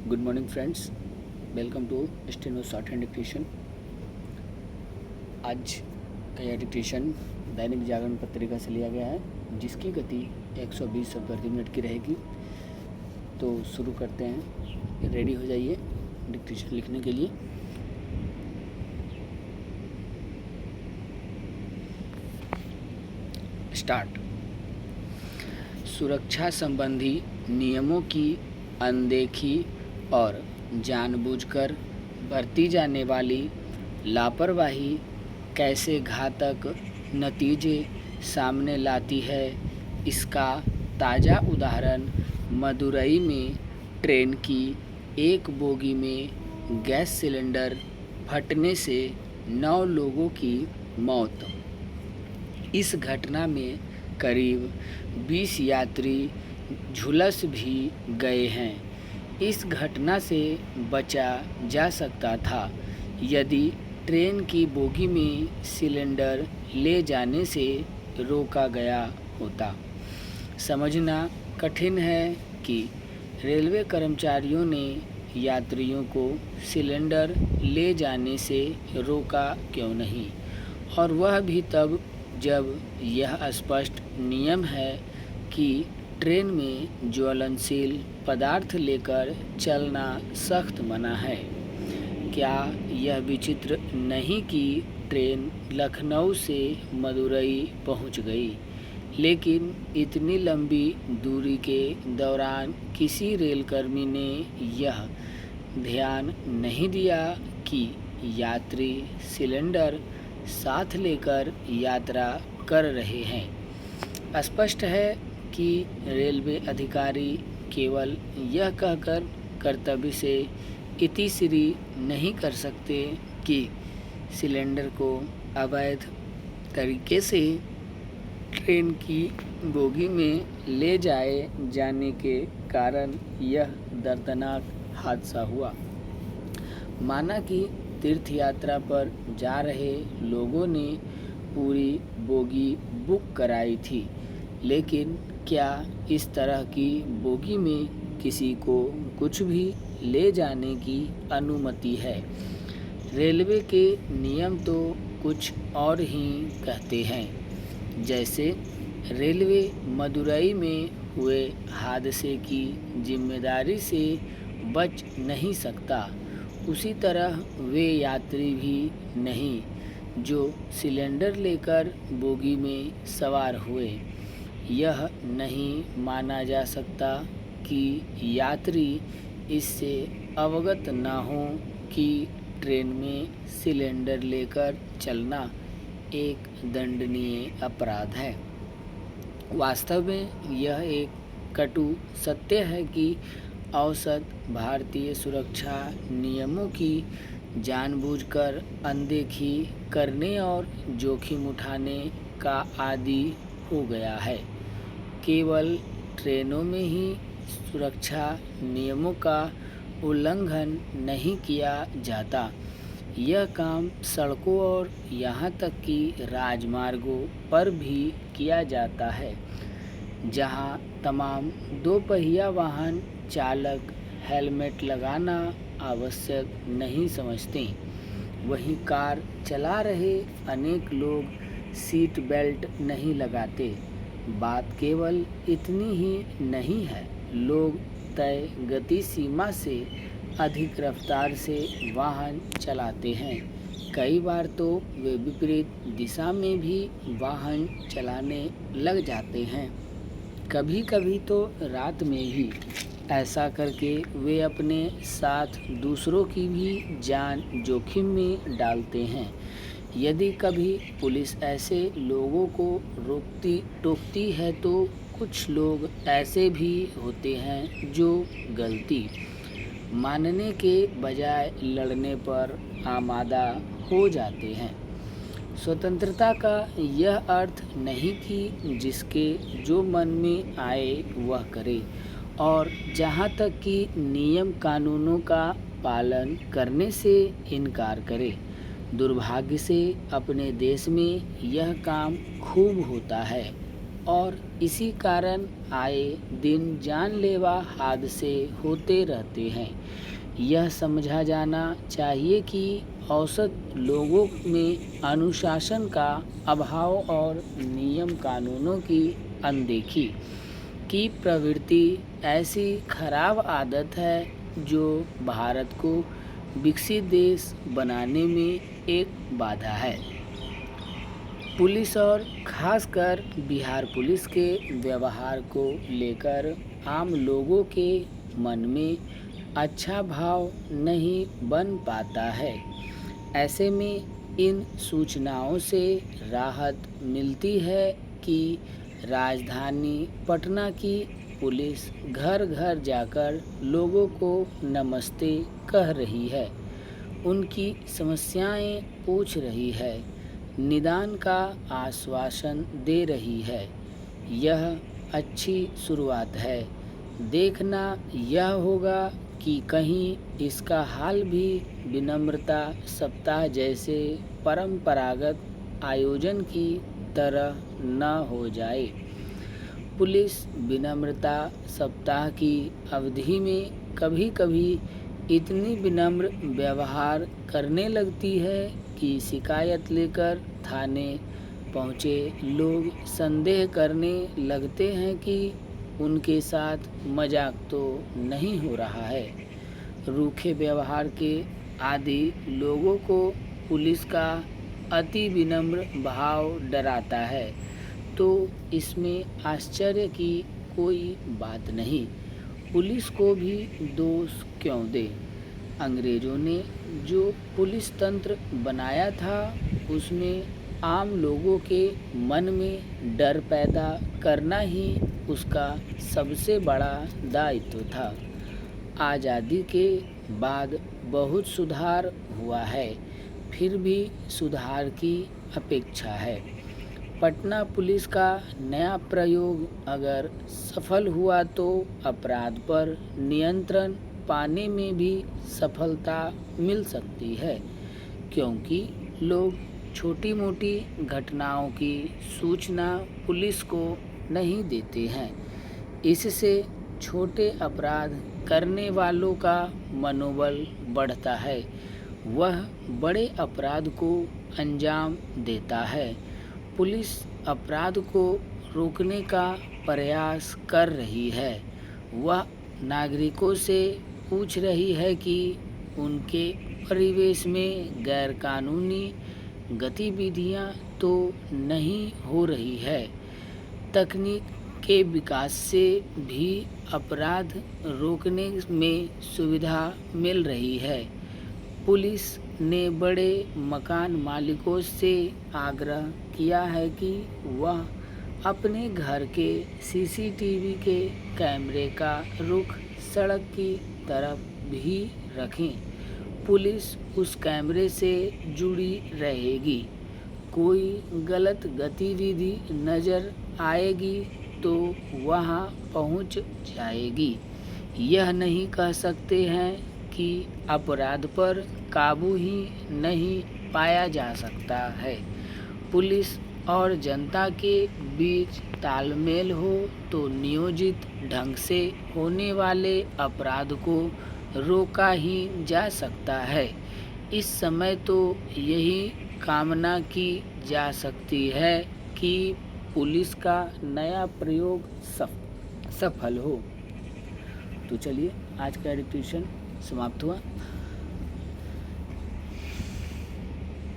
Good morning friends, welcome to steno shorthand dictation. आज का यह डिक्टेशन दैनिक जागरण पत्रिका से लिया गया है, जिसकी गति 120 शब्द प्रति मिनट की रहेगी। तो शुरू करते हैं, रेडी हो जाइए डिक्टेशन लिखने के लिए। स्टार्ट। सुरक्षा संबंधी नियमों की अनदेखी और जानबूझकर बरती जाने वाली लापरवाही कैसे घातक नतीजे सामने लाती है, इसका ताज़ा उदाहरण मदुरई में ट्रेन की एक बोगी में गैस सिलेंडर फटने से 9 लोगों की मौत। इस घटना में करीब 20 यात्री झुलस भी गए हैं। इस घटना से बचा जा सकता था यदि ट्रेन की बोगी में सिलेंडर ले जाने से रोका गया होता। समझना कठिन है कि रेलवे कर्मचारियों ने यात्रियों को सिलेंडर ले जाने से रोका क्यों नहीं, और वह भी तब जब यह स्पष्ट नियम है कि ट्रेन में ज्वलनशील पदार्थ लेकर चलना सख्त मना है। क्या यह विचित्र नहीं कि ट्रेन लखनऊ से मदुरई पहुंच गई, लेकिन इतनी लंबी दूरी के दौरान किसी रेलकर्मी ने यह ध्यान नहीं दिया कि यात्री सिलेंडर साथ लेकर यात्रा कर रहे हैं। स्पष्ट है कि रेलवे अधिकारी केवल यह कहकर कर्तव्य से इतिश्री नहीं कर सकते कि सिलेंडर को अवैध तरीके से ट्रेन की बोगी में ले जाए जाने के कारण यह दर्दनाक हादसा हुआ। माना कि तीर्थ यात्रा पर जा रहे लोगों ने पूरी बोगी बुक कराई थी, लेकिन क्या इस तरह की बोगी में किसी को कुछ भी ले जाने की अनुमति है? रेलवे के नियम तो कुछ और ही कहते हैं। जैसे रेलवे मदुरई में हुए हादसे की जिम्मेदारी से बच नहीं सकता, उसी तरह वे यात्री भी नहीं जो सिलेंडर लेकर बोगी में सवार हुए। यह नहीं माना जा सकता कि यात्री इससे अवगत न हो कि ट्रेन में सिलेंडर लेकर चलना एक दंडनीय अपराध है। वास्तव में यह एक कटु सत्य है कि औसत भारतीय सुरक्षा नियमों की जानबूझकर अनदेखी करने और जोखिम उठाने का आदी हो गया है। केवल ट्रेनों में ही सुरक्षा नियमों का उल्लंघन नहीं किया जाता, यह काम सड़कों और यहाँ तक कि राजमार्गों पर भी किया जाता है, जहाँ तमाम दोपहिया वाहन चालक हेलमेट लगाना आवश्यक नहीं समझते, वहीं कार चला रहे अनेक लोग सीट बेल्ट नहीं लगाते। बात केवल इतनी ही नहीं है, लोग तय गति सीमा से अधिक रफ्तार से वाहन चलाते हैं। कई बार तो वे विपरीत दिशा में भी वाहन चलाने लग जाते हैं। कभी कभी तो रात में भी ऐसा करके वे अपने साथ दूसरों की भी जान जोखिम में डालते हैं। यदि कभी पुलिस ऐसे लोगों को रोकती टोकती है तो कुछ लोग ऐसे भी होते हैं जो गलती मानने के बजाय लड़ने पर आमादा हो जाते हैं। स्वतंत्रता का यह अर्थ नहीं कि जिसके जो मन में आए वह करे, और जहाँ तक कि नियम कानूनों का पालन करने से इनकार करे। दुर्भाग्य से अपने देश में यह काम खूब होता है। और इसी कारण आए दिन जानलेवा हादसे होते रहते हैं। यह समझा जाना चाहिए कि औसत लोगों में अनुशासन का अभाव और नियम कानूनों की अनदेखी की प्रवृत्ति ऐसी खराब आदत है जो भारत को विकसित देश बनाने में एक बाधा है। पुलिस और खासकर बिहार पुलिस के व्यवहार को लेकर आम लोगों के मन में अच्छा भाव नहीं बन पाता है। ऐसे में इन सूचनाओं से राहत मिलती है कि राजधानी पटना की पुलिस घर घर जाकर लोगों को नमस्ते कह रही है, उनकी समस्याएं पूछ रही है, निदान का आश्वासन दे रही है। यह अच्छी शुरुआत है। देखना यह होगा कि कहीं इसका हाल भी विनम्रता सप्ताह जैसे परंपरागत आयोजन की तरह न हो जाए। पुलिस विनम्रता सप्ताह की अवधि में कभी कभी इतनी विनम्र व्यवहार करने लगती है कि शिकायत लेकर थाने पहुँचे लोग संदेह करने लगते हैं कि उनके साथ मजाक तो नहीं हो रहा है। रूखे व्यवहार के आदि लोगों को पुलिस का अति विनम्र भाव डराता है, तो इसमें आश्चर्य की कोई बात नहीं। पुलिस को भी दोष क्यों दे? अंग्रेज़ों ने जो पुलिस तंत्र बनाया था उसमें आम लोगों के मन में डर पैदा करना ही उसका सबसे बड़ा दायित्व था। आज़ादी के बाद बहुत सुधार हुआ है, फिर भी सुधार की अपेक्षा है। पटना पुलिस का नया प्रयोग अगर सफल हुआ तो अपराध पर नियंत्रण पाने में भी सफलता मिल सकती है, क्योंकि लोग छोटी मोटी घटनाओं की सूचना पुलिस को नहीं देते हैं। इससे छोटे अपराध करने वालों का मनोबल बढ़ता है, वह बड़े अपराध को अंजाम देता है। पुलिस अपराध को रोकने का प्रयास कर रही है। वह नागरिकों से पूछ रही है कि उनके परिवेश में गैरकानूनी गतिविधियां तो नहीं हो रही है। तकनीक के विकास से भी अपराध रोकने में सुविधा मिल रही है। पुलिस ने बड़े मकान मालिकों से आग्रह किया है कि वह अपने घर के सीसीटीवी के कैमरे का रुख सड़क की तरफ भी रखें। पुलिस उस कैमरे से जुड़ी रहेगी। कोई गलत गतिविधि नज़र आएगी तो वहां पहुंच जाएगी। यह नहीं कह सकते हैं कि अपराध पर काबू ही नहीं पाया जा सकता है। पुलिस और जनता के बीच तालमेल हो तो नियोजित ढंग से होने वाले अपराध को रोका ही जा सकता है। इस समय तो यही कामना की जा सकती है कि पुलिस का नया प्रयोग सफल हो। तो चलिए आज का एडिटेशन समाप्त हुआ।